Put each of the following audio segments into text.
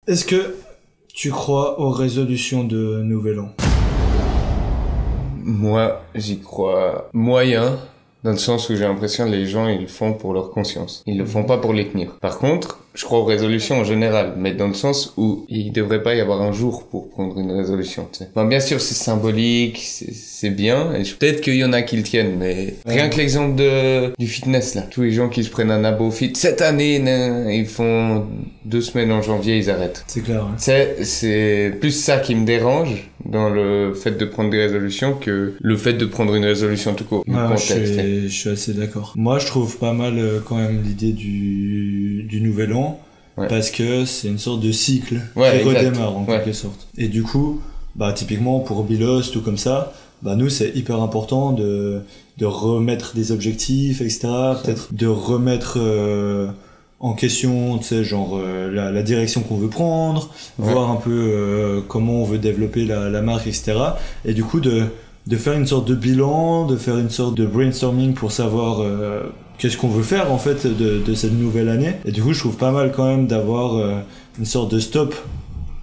Est-ce que tu crois aux résolutions de Nouvel An? Moi, j'y crois moyen, dans le sens où j'ai l'impression que les gens, ils le font pour leur conscience. Ils le font pas pour les tenir. Par contre, je crois aux résolutions en général, mais dans le sens où il devrait pas y avoir un jour pour prendre une résolution, tu sais. Bon, bien sûr, c'est symbolique, c'est bien, et peut-être qu'il y en a qui le tiennent, mais rien que l'exemple du fitness, là. Tous les gens qui se prennent un abo fit, cette année, ils font 2 semaines en janvier, ils arrêtent. C'est clair, ouais. C'est plus ça qui me dérange dans le fait de prendre des résolutions que le fait de prendre une résolution tout court. Je suis assez d'accord. Moi, je trouve pas mal quand même l'idée du Nouvel An. Ouais. Parce que c'est une sorte de cycle qui redémarre en quelque sorte. Et du coup, bah typiquement pour Bilos, tout comme ça, bah nous c'est hyper important de remettre des objectifs, etc. Peut-être de remettre en question, tu sais, genre la direction qu'on veut prendre, voir un peu comment on veut développer la marque, etc. Et du coup de faire une sorte de bilan, de faire une sorte de brainstorming pour savoir qu'est-ce qu'on veut faire en fait de cette nouvelle année. Et du coup je trouve pas mal quand même d'avoir une sorte de stop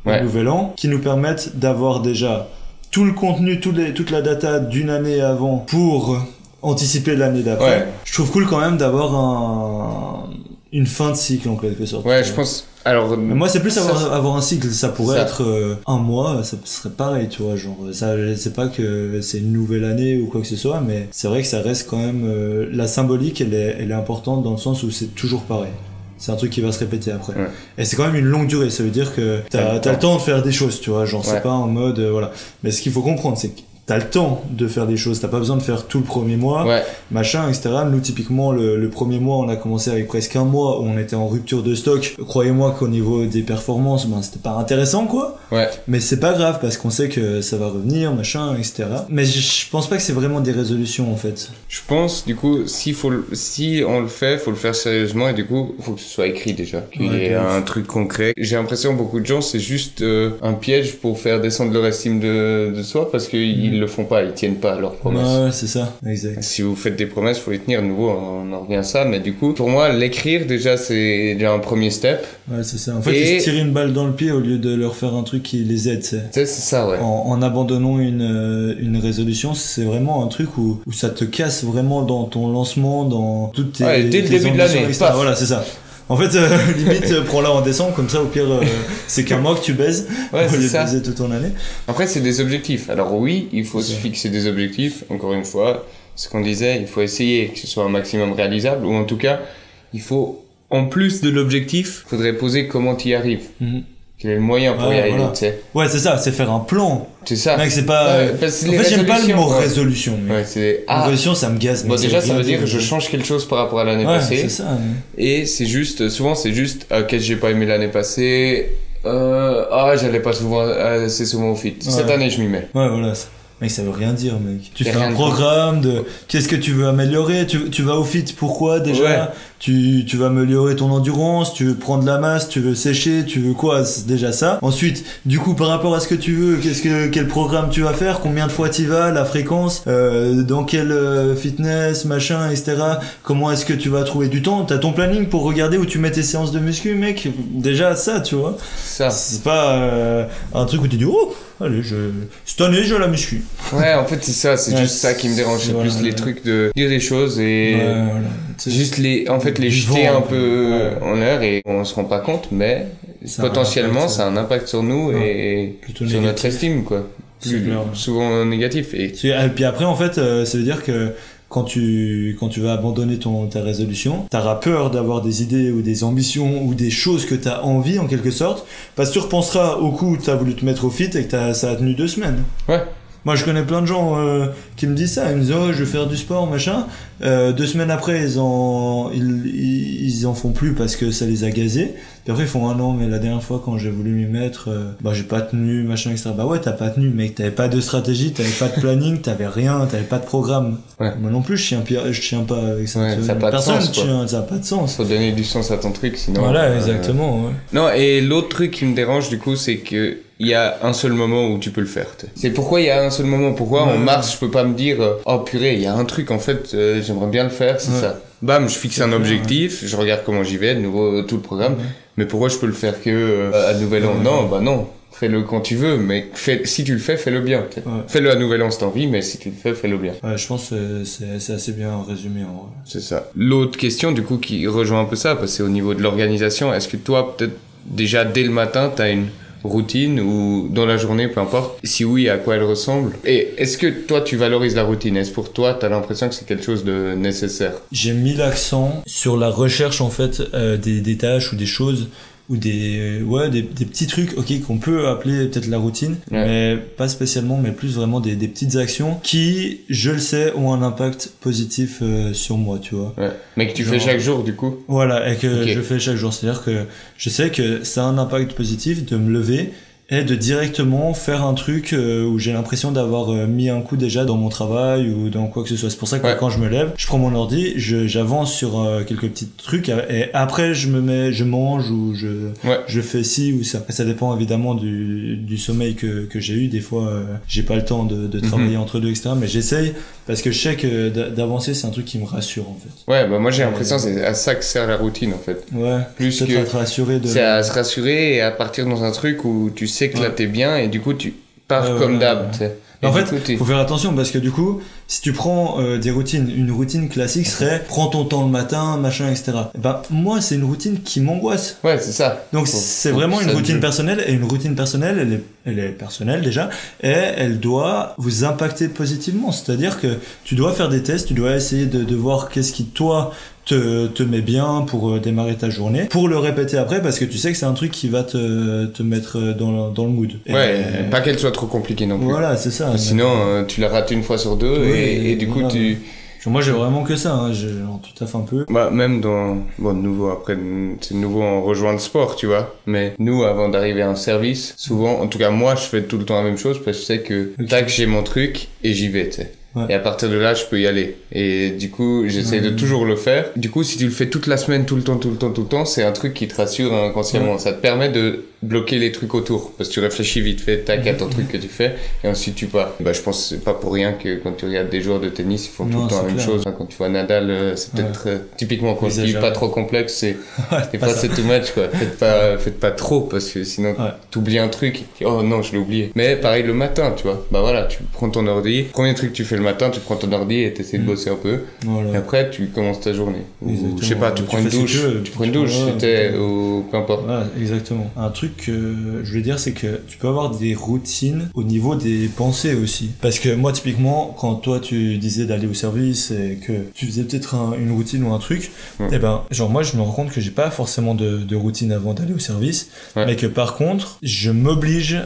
au Nouvel An qui nous permettent d'avoir déjà tout le contenu, toute la data d'une année avant pour anticiper l'année d'après. Je trouve cool quand même d'avoir une fin de cycle en quelque sorte. Ouais, je pense. Alors, mais moi c'est plus avoir un cycle, ça pourrait être un mois, ça serait pareil, tu vois, genre ça, c'est pas que c'est une nouvelle année ou quoi que ce soit, mais c'est vrai que ça reste quand même la symbolique, elle est importante dans le sens où c'est toujours pareil. C'est un truc qui va se répéter après. Et c'est quand même une longue durée, ça veut dire que t'as le temps de faire des choses, tu vois, genre c'est pas en mode voilà. Mais ce qu'il faut comprendre, c'est que t'as le temps de faire des choses, t'as pas besoin de faire tout le premier mois, machin, etc. Nous, typiquement, le premier mois, on a commencé avec presque un mois où on était en rupture de stock. Croyez-moi qu'au niveau des performances, ben, c'était pas intéressant, quoi. Mais c'est pas grave parce qu'on sait que ça va revenir, machin, etc. Mais je pense pas que c'est vraiment des résolutions, en fait. Je pense, du coup, si on le fait, faut le faire sérieusement et du coup, faut que ce soit écrit déjà. Qu'il y ait un truc concret. J'ai l'impression que beaucoup de gens, c'est juste un piège pour faire descendre leur estime de soi parce qu'ils le font pas, ils tiennent pas à leurs promesses. Ouais, c'est ça, exact. Si vous faites des promesses, faut les tenir. De nouveau, on en revient à ça, mais du coup, pour moi, l'écrire déjà, c'est déjà un premier step. Ouais, c'est ça. En fait, ils se tirent une balle dans le pied au lieu de leur faire un truc qui les aide, c'est ça, ouais. En abandonnant une résolution, c'est vraiment un truc où ça te casse vraiment dans ton lancement, dans toutes tes dès le début de l'année. Voilà, c'est ça. En fait, limite, prends-la en décembre, comme ça, au pire, c'est qu'un mois que tu baises, au lieu de baiser toute ton année. Après, c'est des objectifs. Alors oui, il faut se fixer des objectifs. Encore une fois, ce qu'on disait, il faut essayer que ce soit un maximum réalisable, ou en tout cas, il faut, en plus de l'objectif, il faudrait poser comment tu y arrives. Quel est le moyen pour y arriver, tu sais. Ouais, c'est ça, c'est faire un plan. C'est ça. Mec, c'est pas... en fait, j'aime pas le mot résolution. Résolution, ça me gaze. Bon, déjà, ça veut dire je change quelque chose par rapport à l'année passée. C'est ça. Et c'est juste, souvent, c'est juste, qu'est-ce que j'ai pas aimé l'année passée, j'allais pas assez souvent au fit. Cette année, je m'y mets. Ouais, voilà. Mec, ça veut rien dire, mec. Tu fais un programme de qu'est-ce que tu veux améliorer, tu vas au fit, pourquoi déjà? Tu vas améliorer ton endurance, tu veux prendre la masse, tu veux sécher, tu veux quoi? C'est déjà ça. Ensuite, du coup, par rapport à ce que tu veux, quel programme tu vas faire, combien de fois tu vas, la fréquence, dans quel fitness, machin, etc. Comment est-ce que tu vas trouver du temps? T'as ton planning pour regarder où tu mets tes séances de muscu, mec. Déjà, ça, tu vois. Ça. C'est pas un truc où tu dis, oh, allez, cette année, je la muscu. Ouais, en fait, c'est ça, c'est juste ça qui me dérange. C'est plus les trucs de dire des choses et juste les jeter un peu en l'air et on se rend pas compte, mais potentiellement, ça a un impact sur nous et sur notre estime, quoi. Souvent négatif. Et puis après, en fait, ça veut dire que quand tu vas abandonner ta résolution, t'auras peur d'avoir des idées ou des ambitions ou des choses que t'as envie en quelque sorte, parce que tu repenseras au coup où t'as voulu te mettre au fit et que ça a tenu 2 semaines. Moi, je connais plein de gens qui me disent ça. Ils me disent, oh, je veux faire du sport, machin. 2 semaines après, ils en font plus parce que ça les a gazés. Puis après, ils font, ah non, mais la dernière fois, quand j'ai voulu m'y mettre, j'ai pas tenu, machin, etc. Bah ouais, t'as pas tenu, mec. T'avais pas de stratégie, t'avais pas de planning, t'avais rien, t'avais pas de programme. Moi non plus, je tiens pas avec ça. Ça a pas de sens, quoi. Ça a pas de sens. Faut donner du sens à ton truc, sinon. Voilà, exactement, Non, et l'autre truc qui me dérange, du coup, c'est que il y a un seul moment où tu peux le faire. C'est pourquoi il y a un seul moment. Pourquoi en mars je peux pas me dire oh purée, il y a un truc en fait, j'aimerais bien le faire, c'est ça. bam, je fixe un objectif, je regarde comment j'y vais, de nouveau tout le programme. Mais pourquoi je peux le faire que à Nouvel An? Non, bah non. Fais-le quand tu veux, mais si tu le fais, fais-le bien. Fais-le à Nouvel An si t'as envie, mais si tu le fais, fais-le bien. Ouais, je pense que c'est assez bien résumé en vrai. C'est ça. L'autre question, du coup, qui rejoint un peu ça, parce que c'est au niveau de l'organisation. Est-ce que toi, peut-être déjà dès le matin, t'as une routine ou dans la journée, peu importe. Si oui, à quoi elle ressemble? Et est-ce que toi, tu valorises la routine? Est-ce pour toi, t'as l'impression que c'est quelque chose de nécessaire? J'ai mis l'accent sur la recherche en fait des tâches ou des choses ou des petits trucs qu'on peut appeler peut-être la routine, mais pas spécialement, mais plus vraiment des petites actions qui, je le sais, ont un impact positif sur moi, tu vois. Mais que tu fais chaque jour du coup. Voilà, et que je fais chaque jour, c'est-à-dire que je sais que ça a un impact positif de me lever et de directement faire un truc où j'ai l'impression d'avoir mis un coup déjà dans mon travail ou dans quoi que ce soit. C'est pour ça que quand je me lève, je prends mon ordi, j'avance sur quelques petits trucs et après je mange ou je fais ci ou ça. Et ça dépend évidemment du sommeil que j'ai eu. Des fois, j'ai pas le temps de travailler entre deux, etc. Mais j'essaye parce que je sais que d'avancer, c'est un truc qui me rassure en fait. Ouais, bah moi j'ai l'impression que c'est à ça que sert la routine en fait. Ouais. Plus que à te rassurer c'est à se rassurer et à partir dans un truc où tu sais que là t'es bien et du coup tu pars comme d'hab. En fait, faut faire attention parce que du coup, si tu prends des routines, une routine classique serait prends ton temps le matin, machin, etc. Ben moi, c'est une routine qui m'angoisse. Ouais, c'est ça. Donc c'est vraiment une routine personnelle et une routine personnelle, elle est personnelle déjà et elle doit vous impacter positivement. C'est-à-dire que tu dois faire des tests, tu dois essayer de voir qu'est-ce qui toi te met bien pour démarrer ta journée, pour le répéter après parce que tu sais que c'est un truc qui va te mettre dans le mood. Pas qu'elle soit trop compliquée non plus. Voilà, c'est ça. Sinon, tu la rates une fois sur deux et du coup tu... Moi j'ai vraiment que ça, j'ai tout à fait un peu. Bah même dans nouveau après c'est nouveau on rejoint le sport, tu vois. Mais nous avant d'arriver à un service, souvent en tout cas moi je fais tout le temps la même chose parce que je sais que tac j'ai mon truc et j'y vais, tu sais. Et à partir de là, je peux y aller. Et du coup, j'essaie de toujours le faire. Du coup, si tu le fais toute la semaine, tout le temps, c'est un truc qui te rassure inconsciemment. Ça te permet de bloquer les trucs autour. Parce que tu réfléchis vite fait, tac, à ton truc que tu fais, et ensuite tu pars. Bah, je pense que c'est pas pour rien que quand tu regardes des joueurs de tennis, ils font tout le temps la même chose. Quand tu vois Nadal, c'est peut-être typiquement quand je dis pas trop complexe, c'est pas c'est too much, quoi. Faites pas trop, parce que sinon t'oublies un truc, oh non, je l'ai oublié. Mais pareil le matin, tu vois. Bah voilà, tu prends ton ordi, premier truc que tu fais le matin, tu prends ton ordi et t'essaies de bosser un peu. Et après, tu commences ta journée. Ou, je sais pas, tu prends une douche, ou peu importe. Voilà, exactement. Un truc que je voulais dire, c'est que tu peux avoir des routines au niveau des pensées aussi. Parce que moi, typiquement, quand toi, tu disais d'aller au service et que tu faisais peut-être une routine ou un truc, et ben, genre moi, je me rends compte que j'ai pas forcément de routine avant d'aller au service, mais que par contre, je m'oblige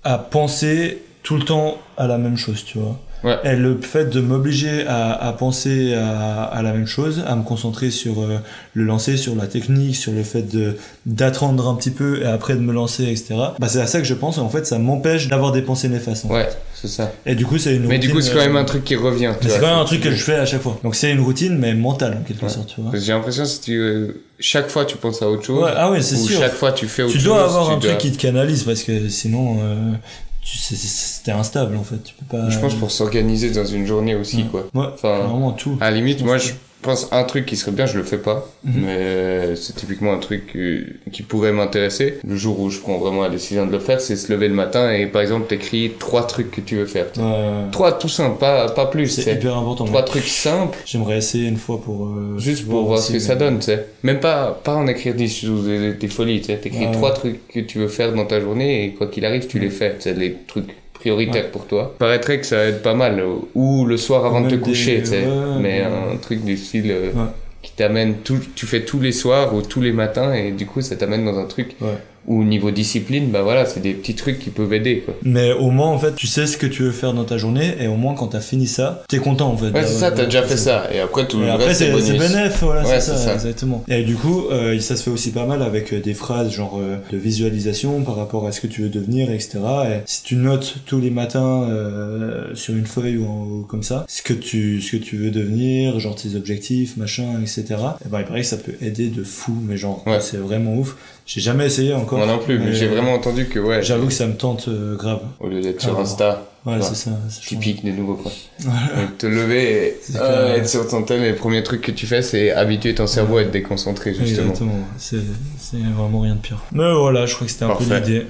à penser tout le temps à la même chose, tu vois. Et le fait de m'obliger à penser à la même chose, à me concentrer sur le lancer, sur la technique, sur le fait d'attendre un petit peu et après de me lancer, etc. Bah c'est à ça que je pense et en fait ça m'empêche d'avoir des pensées néfastes. C'est ça. Et du coup c'est une routine. Mais du coup c'est quand même un truc qui revient. C'est quand même un truc que je fais à chaque fois. Donc c'est une routine mais mentale en quelque sorte. Tu vois. J'ai l'impression que chaque fois tu penses à autre chose. C'est sûr. Chaque fois tu fais autre chose. Tu dois avoir un truc qui te canalise parce que sinon. C'était instable en fait, tu peux pas. Je pense pour s'organiser dans une journée aussi quoi. Enfin, vraiment tout. À la limite, moi je pense un truc qui serait bien, je le fais pas, mais c'est typiquement un truc qui pourrait m'intéresser. Le jour où je prends vraiment la décision de le faire, c'est se lever le matin et par exemple t'écris 3 trucs que tu veux faire. 3 tout simples, pas plus. C'est hyper important. 3 trucs simples. J'aimerais essayer une fois pour juste pour voir ce que ça donne, tu sais. Même pas en écrire 10 ou des folies, tu sais. T'écris 3 trucs que tu veux faire dans ta journée et quoi qu'il arrive, tu les fais. C'est les trucs prioritaire pour toi. Paraîtrait que ça aide pas mal, ou le soir avant de te coucher, tu sais, mais un truc du style qui t'amène tu fais tous les soirs ou tous les matins et du coup ça t'amène dans un truc ou niveau discipline, bah voilà, c'est des petits trucs qui peuvent aider quoi. Mais au moins en fait tu sais ce que tu veux faire dans ta journée et au moins quand t'as fini ça t'es content en fait. Ouais c'est ça, t'as déjà fait ça et après tout le reste c'est bonus. C'est bénéf, voilà, c'est ça exactement. Et du coup ça se fait aussi pas mal avec des phrases genre de visualisation par rapport à ce que tu veux devenir, etc. Et si tu notes tous les matins sur une feuille ou comme ça ce que tu veux devenir, genre tes objectifs machin, etc. Et ben il paraît que ça peut aider de fou, mais genre c'est vraiment ouf. J'ai jamais essayé encore. Moi non plus, mais j'ai vraiment entendu que ouais. J'avoue que ça me tente grave. Au lieu d'être sur Insta. Ouais, c'est ça. Typique des nouveaux, quoi. Voilà. Donc, te lever et être sur ton tel, et le premier truc que tu fais, c'est habituer ton cerveau à être déconcentré, justement. Exactement. C'est vraiment rien de pire. Mais voilà, je crois que c'était un peu l'idée.